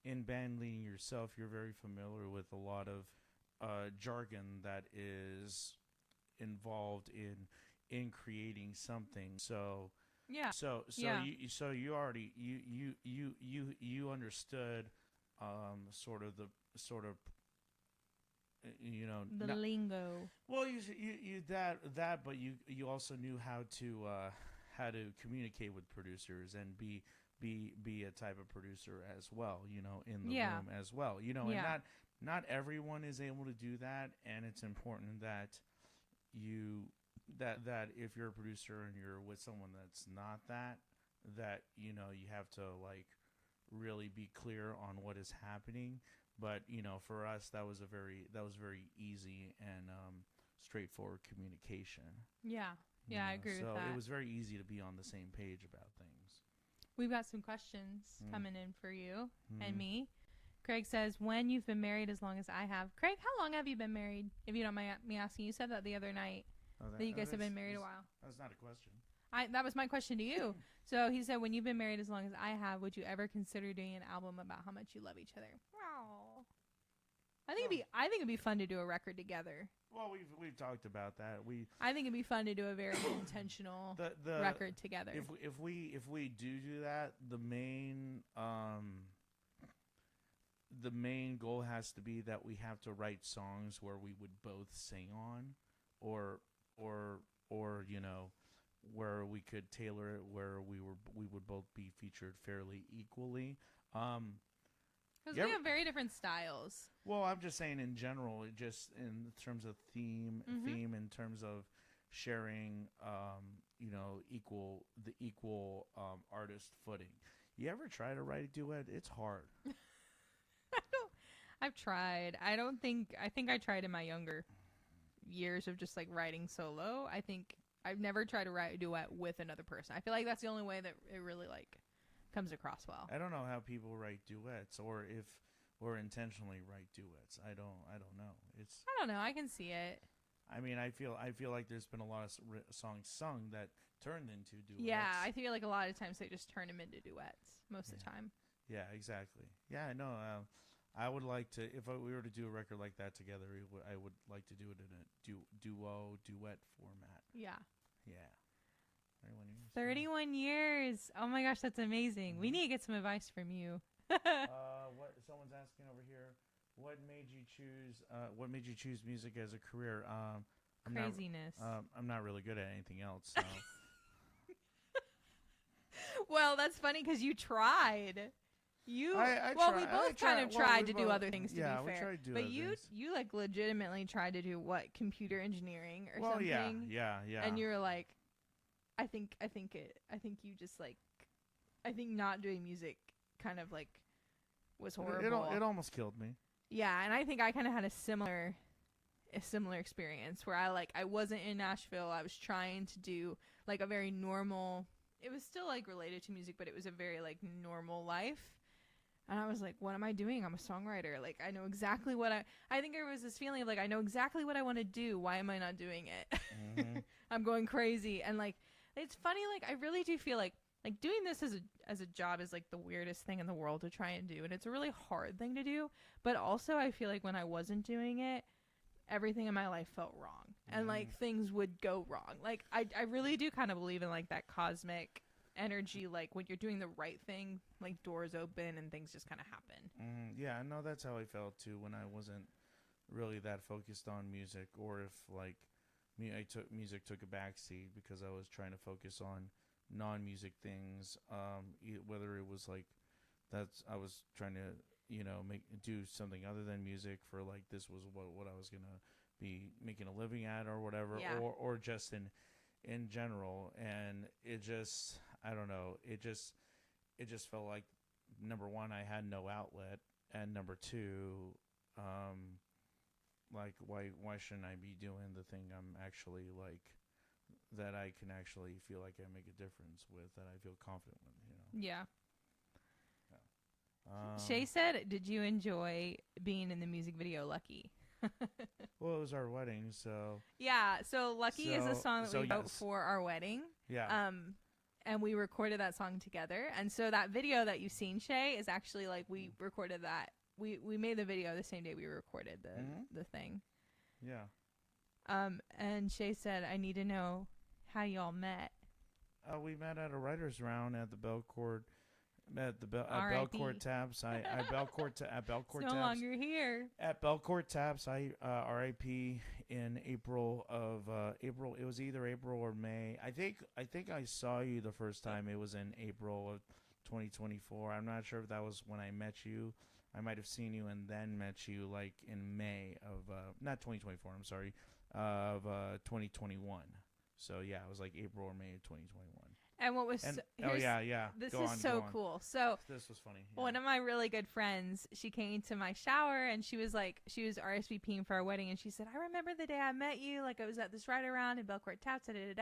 in band leading yourself, you're very familiar with a lot of jargon that is involved in creating something. So you already you understood sort of the lingo. Well, you that, but you also knew how to communicate with producers and be a type of producer as well, in the room as well, and not everyone is able to do that, and it's important that that if you're a producer and you're with someone that's not that you have to like really be clear on what is happening. But for us, that was very easy and straightforward communication. I agree with that. So it was very easy to be on the same page about things. We've got some questions coming in for you and me. Craig says, when you've been married as long as I have. Craig, how long have you been married, if you don't mind me asking? You said that the other night, that you guys have been married a while. That's not a question. That was my question to you. So he said, when you've been married as long as I have, would you ever consider doing an album about how much you love each other? Wow. I think it'd be fun to do a record together. Well, we've talked about that. I think it'd be fun to do a very intentional the record together. if we do that, the main goal has to be that we have to write songs where we would both sing on, or where we could tailor it where we would both be featured fairly equally. Because we have very different styles. Well, I'm just saying in general, just in terms of theme, in terms of sharing, equal artist footing. You ever try to write a duet? It's hard. I've tried. I think I tried in my younger years of just like writing solo. I think I've never tried to write a duet with another person. I feel like that's the only way that it really like comes across well. I don't know how people write duets, or intentionally write duets. I don't know. I don't know. I can see it. I mean, I feel like there's been a lot of songs sung that turned into duets. Yeah, I feel like a lot of times they just turn them into duets most of the time. Yeah, exactly. Yeah, I know. I would like to, if we were to do a record like that together, I would like to do it in a duet format. Yeah. Yeah. 31 years. Oh my gosh, that's amazing. We need to get some advice from you. What someone's asking over here, what made you choose music as a career? Craziness. I'm not really good at anything else. So. Well, that's funny because you tried. We both kind of tried to do other things, to be fair. We tried to do but other you things. like legitimately tried to do what, computer engineering or something? Yeah. And you were like, I think you just like, I think not doing music kind of like was horrible. It almost killed me. Yeah, and I think I kind of had a similar experience where I wasn't in Nashville. I was trying to do like a very normal. It was still like related to music, but it was a very like normal life. And I was like, what am I doing? I'm a songwriter. Like, I know exactly what I think there was this feeling of like, I know exactly what I want to do. Why am I not doing it? Mm-hmm. I'm going crazy. And like, it's funny. Like, I really do feel like doing this as a job is like the weirdest thing in the world to try and do. And it's a really hard thing to do. But also I feel like when I wasn't doing it, everything in my life felt wrong. And like things would go wrong. Like, I really do kind of believe in like that cosmic energy, like when you're doing the right thing, like doors open and things just kind of happen. Yeah, I know that's how I felt too when I wasn't really that focused on music, or if like music took a backseat because I was trying to focus on non-music things, whether it was like I was trying to do something other than music for like this was what I was gonna be making a living at or whatever, or just in general. And it just, I don't know, it just felt like, number one, I had no outlet, and number two, like why shouldn't I be doing the thing I'm actually like, that I can actually feel like I make a difference with, that I feel confident with, Yeah. Shay said, did you enjoy being in the music video Lucky? Well, it was our wedding, so... Yeah, so Lucky is a song that we wrote for our wedding. Yeah. And we recorded that song together. And so that video that you've seen, Shay, is actually like we recorded that. We made the video the same day we recorded the thing. Yeah. And Shay said, I need to know how y'all met. We met at a writer's round at the Belcourt... At Belcourt Taps, at Belcourt Taps. No longer here. At Belcourt Taps, I R.I.P. in April. It was either April or May. I think I saw you the first time. It was in April of 2024. I'm not sure if that was when I met you. I might have seen you and then met you like in May of not 2024. I'm sorry, of 2021. So yeah, it was like April or May of 2021. And what was yeah. This is so cool. So this was funny. Yeah. One of my really good friends, she came to my shower and she was RSVPing for our wedding, and she said, I remember the day I met you, like I was at this ride around in Belcourt Taps, and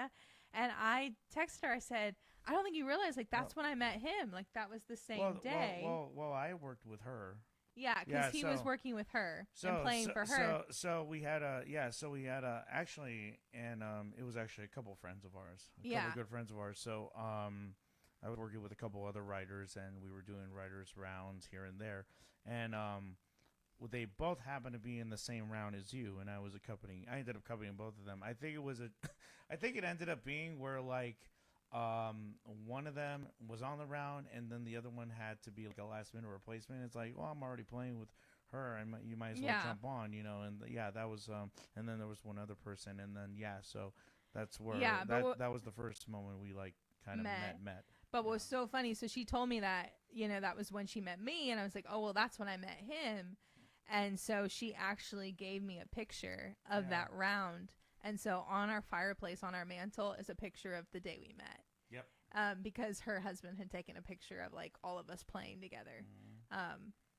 I texted her, I said, I don't think you realize, like that's when I met him, like that was the same day. Well, I worked with her. Yeah, because he was working with her and playing for her. So we had actually, and it was actually a couple of friends of ours, a couple of good friends of ours. So I was working with a couple other writers, and we were doing writers rounds here and there. And they both happened to be in the same round as you, and I ended up accompanying both of them. I think I think it ended up being where like one of them was on the round, and then the other one had to be like a last minute replacement. It's like, well, I'm already playing with her, and you might as well jump on, you know. And that was and then there was one other person, and then so that's where that was the first moment we like kind of met. But what was so funny, so she told me that, you know, that was when she met me, and I was like, oh, well, that's when I met him. And so she actually gave me a picture of that round. And so on our fireplace, on our mantle, is a picture of the day we met. Yep. Because her husband had taken a picture of like all of us playing together.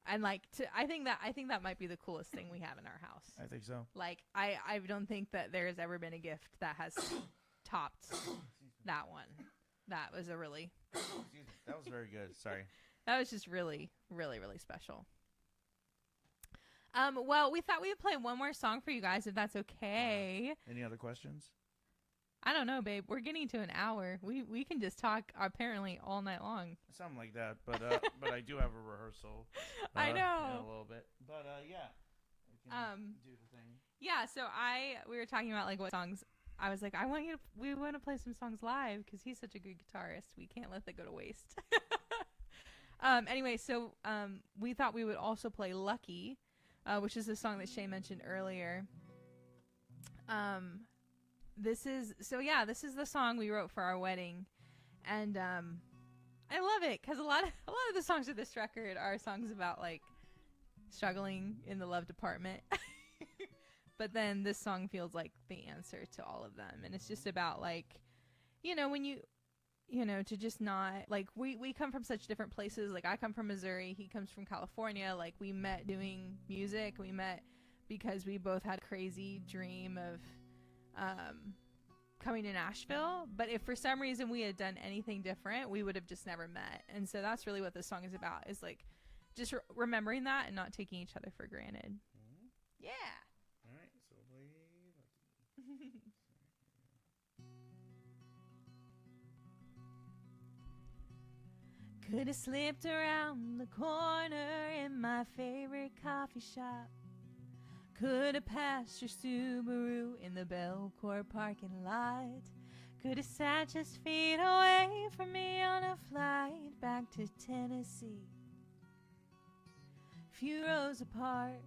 And like, I think that might be the coolest thing we have in our house. I think so. Like, I don't think that there has ever been a gift that has topped that one. That was a really... That was very good. Sorry. That was just really, really, really special. Well, we thought we'd play one more song for you guys, if that's okay. Any other questions? I don't know, babe. We're getting to an hour. We can just talk apparently all night long. Something like that. But but I do have a rehearsal. I know. In a little bit. But yeah. We can do the thing. Yeah. So we were talking about like what songs. I was like, we want to play some songs live because he's such a good guitarist. We can't let that go to waste. Anyway, so we thought we would also play Lucky, which is the song that Shay mentioned earlier. This is the song we wrote for our wedding, and I love it because a lot of the songs of this record are songs about like struggling in the love department. But then this song feels like the answer to all of them. And it's just about like, you know, when you know, to just not like, we come from such different places. Like I come from Missouri. He comes from California. Like we met doing music. We met because we both had a crazy dream of coming to Nashville. But if for some reason we had done anything different, we would have just never met. And so that's really what this song is about, is like just remembering that and not taking each other for granted. Mm-hmm. Yeah. All right, so play Lucky. Could have slipped around the corner in my favorite coffee shop. Could have passed your Subaru in the Belcourt parking lot. Could have sat just feet away from me on a flight back to Tennessee. Few rows apart.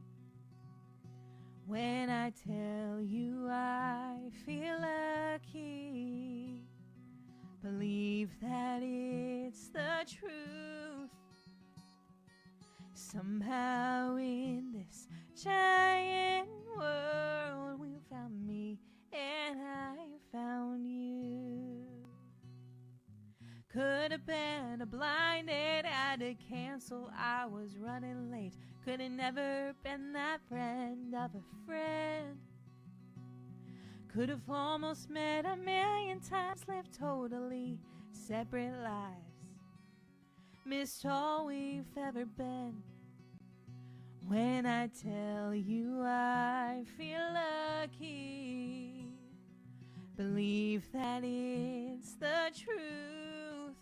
When I tell you I feel lucky, believe that it's the truth. Somehow in this giant world you found me and I found you. Could have been a blind date, had to cancel, I was running late. Could have never been that friend of a friend. Could have almost met a million times, lived totally separate lives. Missed all we've ever been. When I tell you I feel lucky, believe that it's the truth.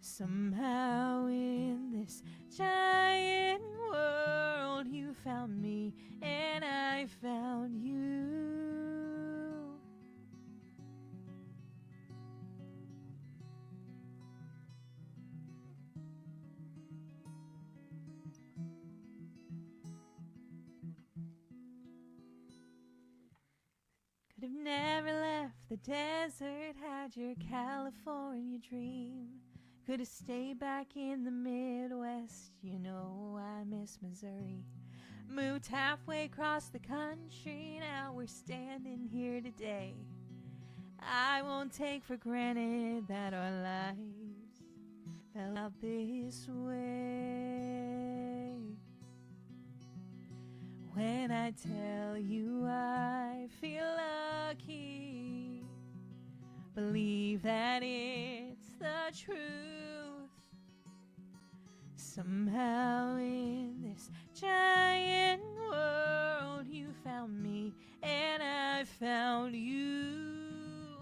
Somehow in this giant world you found me and I found you. Could have never left the desert, had your California dream. Could have stayed back in the Midwest, you know I miss Missouri. Moved halfway across the country, now we're standing here today. I won't take for granted that our lives fell out this way. When I tell you I feel lucky, believe that it's the truth. Somehow in this giant world you found me and I found you.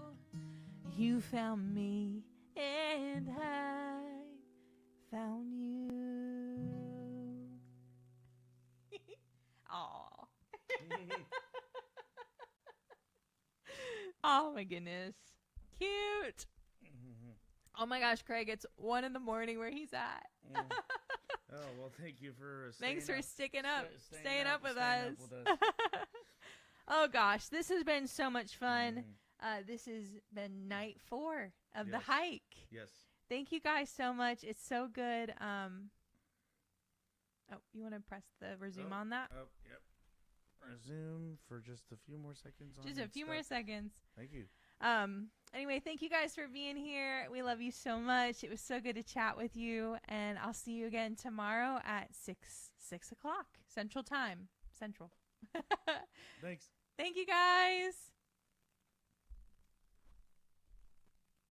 You found me and I found you. Oh my goodness. Cute. Oh my gosh, Craig, it's 1 a.m. where he's at. Oh, well, thank you for Thanks for sticking up, staying up with us. Oh gosh, this has been so much fun. This has been night 4 of the hike. Yes. Thank you guys so much. It's so good. Oh, you want to press the resume on that? Oh, yep. Resume for just a few more seconds. Just a few more seconds. Thank you. Anyway, thank you guys for being here. We love you so much. It was so good to chat with you, and I'll see you again tomorrow at 6 o'clock Central Time. Central. Thanks. Thank you guys.